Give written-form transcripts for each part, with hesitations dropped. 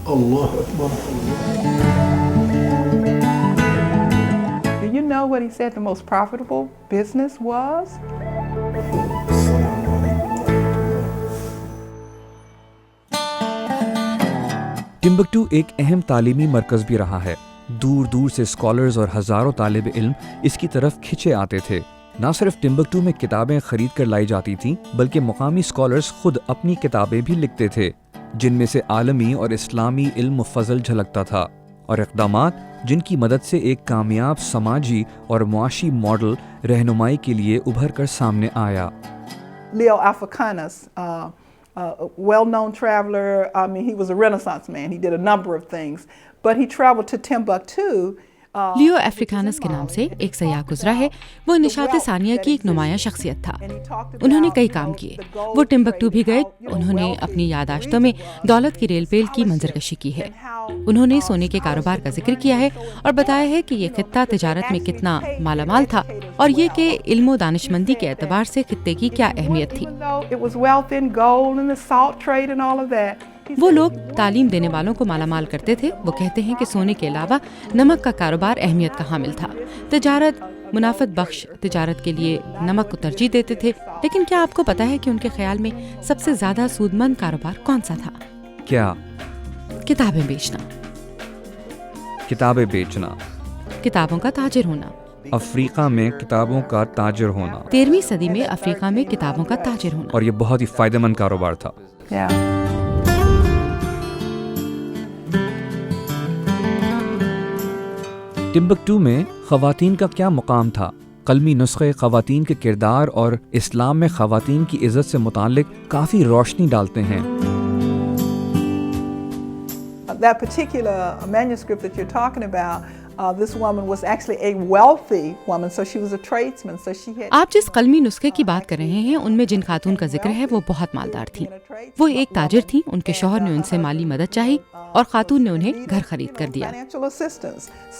Allah Akbar. Do you know what he said the most profitable business was? Timbuktu ایک اہم تعلیمی مرکز بھی رہا ہے. دور دور سے اسکالرز اور ہزاروں طالب علم اس کی طرف کھنچے آتے تھے. نہ صرف ٹمبکٹو میں کتابیں خرید کر لائی جاتی تھیں بلکہ مقامی اسکالرز خود اپنی کتابیں بھی لکھتے تھے جن میں سے عالمی اور اسلامی علم و فضل جھلکتا تھا، اور اقدامات جن کی مدد سے ایک کامیاب سماجی اور معاشی ماڈل رہنمائی کے لیے ابھر کر سامنے آیا. Leo Africanus, a well-known traveler. I mean, he was a Renaissance man. He did a number of things, but he traveled to Timbuktu. Leo Africanus کے نام سے ایک سیاح گزرا ہے. وہ نشاط ثانیہ کی ایک نمایاں شخصیت تھا. انہوں نے کئی کام کیے. وہ ٹمبکٹو بھی گئے. انہوں نے اپنی یادداشتوں میں دولت کی ریل پیل کی منظرکشی کی ہے. انہوں نے سونے کے کاروبار کا ذکر کیا ہے اور بتایا ہے کہ یہ خطہ تجارت میں کتنا مالا مال تھا اور یہ کہ علم و دانشمندی کے اعتبار سے خطے کی کیا اہمیت تھی. وہ لوگ تعلیم دینے والوں کو مالا مال کرتے تھے. وہ کہتے ہیں کہ سونے کے علاوہ نمک کا کاروبار اہمیت کا حامل تھا. تجارت منافعت بخش تجارت کے لیے نمک کو ترجیح دیتے تھے. لیکن کیا آپ کو پتا ہے کہ ان کے خیال میں سب سے زیادہ سودمند کاروبار کون سا تھا؟ کیا؟ کتابیں بیچنا. کتابیں بیچنا. کتابوں کا تاجر ہونا. افریقہ میں کتابوں کا تاجر ہونا. 13ویں صدی میں افریقہ میں کتابوں کا تاجر ہونا. اور یہ بہت ہی فائدہ مند کاروبار تھا. ٹمبکٹو میں خواتین کا کیا مقام تھا؟ قلمی نسخے خواتین کے کردار اور اسلام میں خواتین کی عزت سے متعلق کافی روشنی ڈالتے ہیں. That particular manuscript that you're talking about, this woman was actually a wealthy woman, so she was a tradesman, so she had. آپ جس قلمی نسخے کی بات کر رہے ہیں ان میں جن خاتون کا ذکر ہے وہ بہت مالدار تھیں. وہ ایک تاجر تھیں. ان کے شوہر نے ان سے مالی مدد چاہی اور خاتون نے انہیں گھر خرید کر دیا.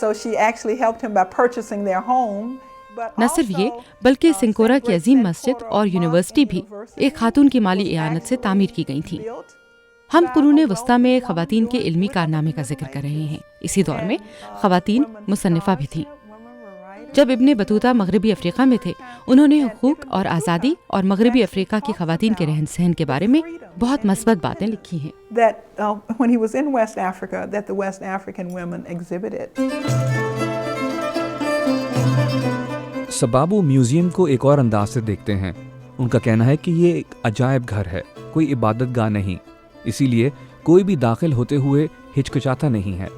So she actually helped him by purchasing their home. نہ صرف یہ بلکہ سنکورا کی عظیم مسجد اور یونیورسٹی بھی ایک خاتون کی مالی اعانت سے تعمیر کی گئی تھیں. ہم قرون وسطیٰ میں خواتین کے علمی کارنامے کا ذکر کر رہے ہیں. اسی دور میں خواتین مصنفہ بھی تھیں. جب ابن بطوطہ مغربی افریقہ میں تھے انہوں نے حقوق اور آزادی اور مغربی افریقہ کی خواتین کے رہن سہن کے بارے میں بہت مثبت باتیں لکھی ہیں. سبابو میوزیم کو ایک اور انداز سے دیکھتے ہیں. ان کا کہنا ہے کہ یہ ایک عجائب گھر ہے, کوئی عبادت گاہ نہیں, اسی لیے کوئی بھی داخل ہوتے ہوئے ہچکچاتا نہیں ہے.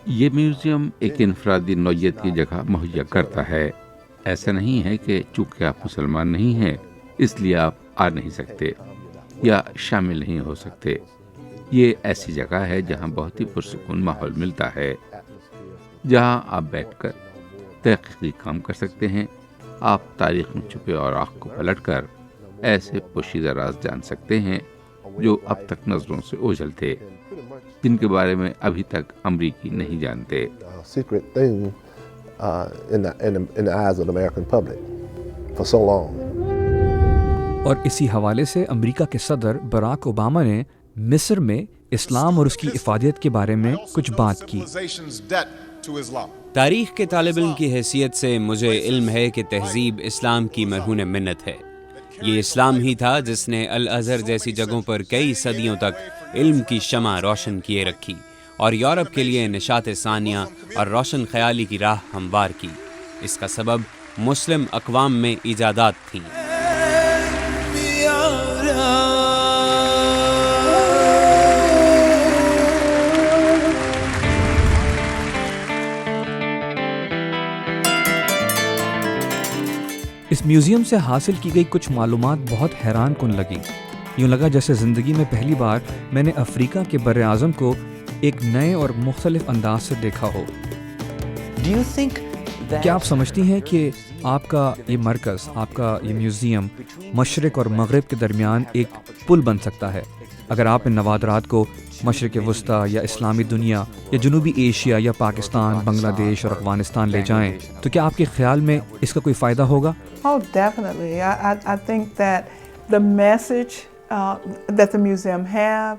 یہ میوزیم ایک انفرادی نوعیت کی جگہ مہیا کرتا ہے. ایسا نہیں ہے کہ چونکہ آپ مسلمان نہیں ہیں اس لیے آپ آ نہیں سکتے یا شامل نہیں ہو سکتے. یہ ایسی جگہ ہے جہاں بہت ہی پرسکون ماحول ملتا ہے, جہاں آپ بیٹھ کر تحقیقی کام کر سکتے ہیں. آپ تاریخ میں چھپے اوراق کو پلٹ کر ایسے پوشیدہ راز جان سکتے ہیں جو اب تک نظروں سے اوجھل تھے, جن کے بارے میں ابھی تک امریکی نہیں جانتے. اور اسی حوالے سے امریکہ کے صدر براک اوباما نے مصر میں اسلام اور اس کی افادیت کے بارے میں کچھ بات کی. تاریخ کے طالب علم کی حیثیت سے مجھے علم ہے کہ تہذیب اسلام کی مرہون منت ہے. یہ اسلام ہی تھا جس نے الازہر جیسی جگہوں پر کئی صدیوں تک علم کی شمع روشن کیے رکھی اور یورپ کے لیے نشاط ثانیہ اور روشن خیالی کی راہ ہموار کی. اس کا سبب مسلم اقوام میں ایجادات تھیں. اس میوزیم سے حاصل کی گئی کچھ معلومات بہت حیران کن لگی. یوں لگا جیسے زندگی میں پہلی بار میں نے افریقہ کے بر اعظم کو ایک نئے اور مختلف انداز سے دیکھا ہو. کیا آپ سمجھتی ہیں کہ آپ کا یہ مرکز, آپ کا یہ میوزیم مشرق اور مغرب کے درمیان ایک پل بن سکتا ہے؟ اگر آپ ان نوادرات کو مشرق وسطیٰ یا اسلامی دنیا یا جنوبی ایشیا یا پاکستان, بنگلہ دیش اور افغانستان لے جائیں تو کیا آپ کے خیال میں اس کا کوئی فائدہ ہوگا؟ Oh, definitely. I think that the message that the museum have.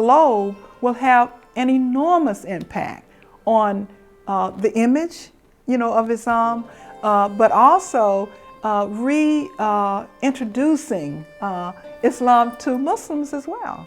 globe will have an enormous impact on the image, of Islam, but also reintroducing Islam to Muslims as well.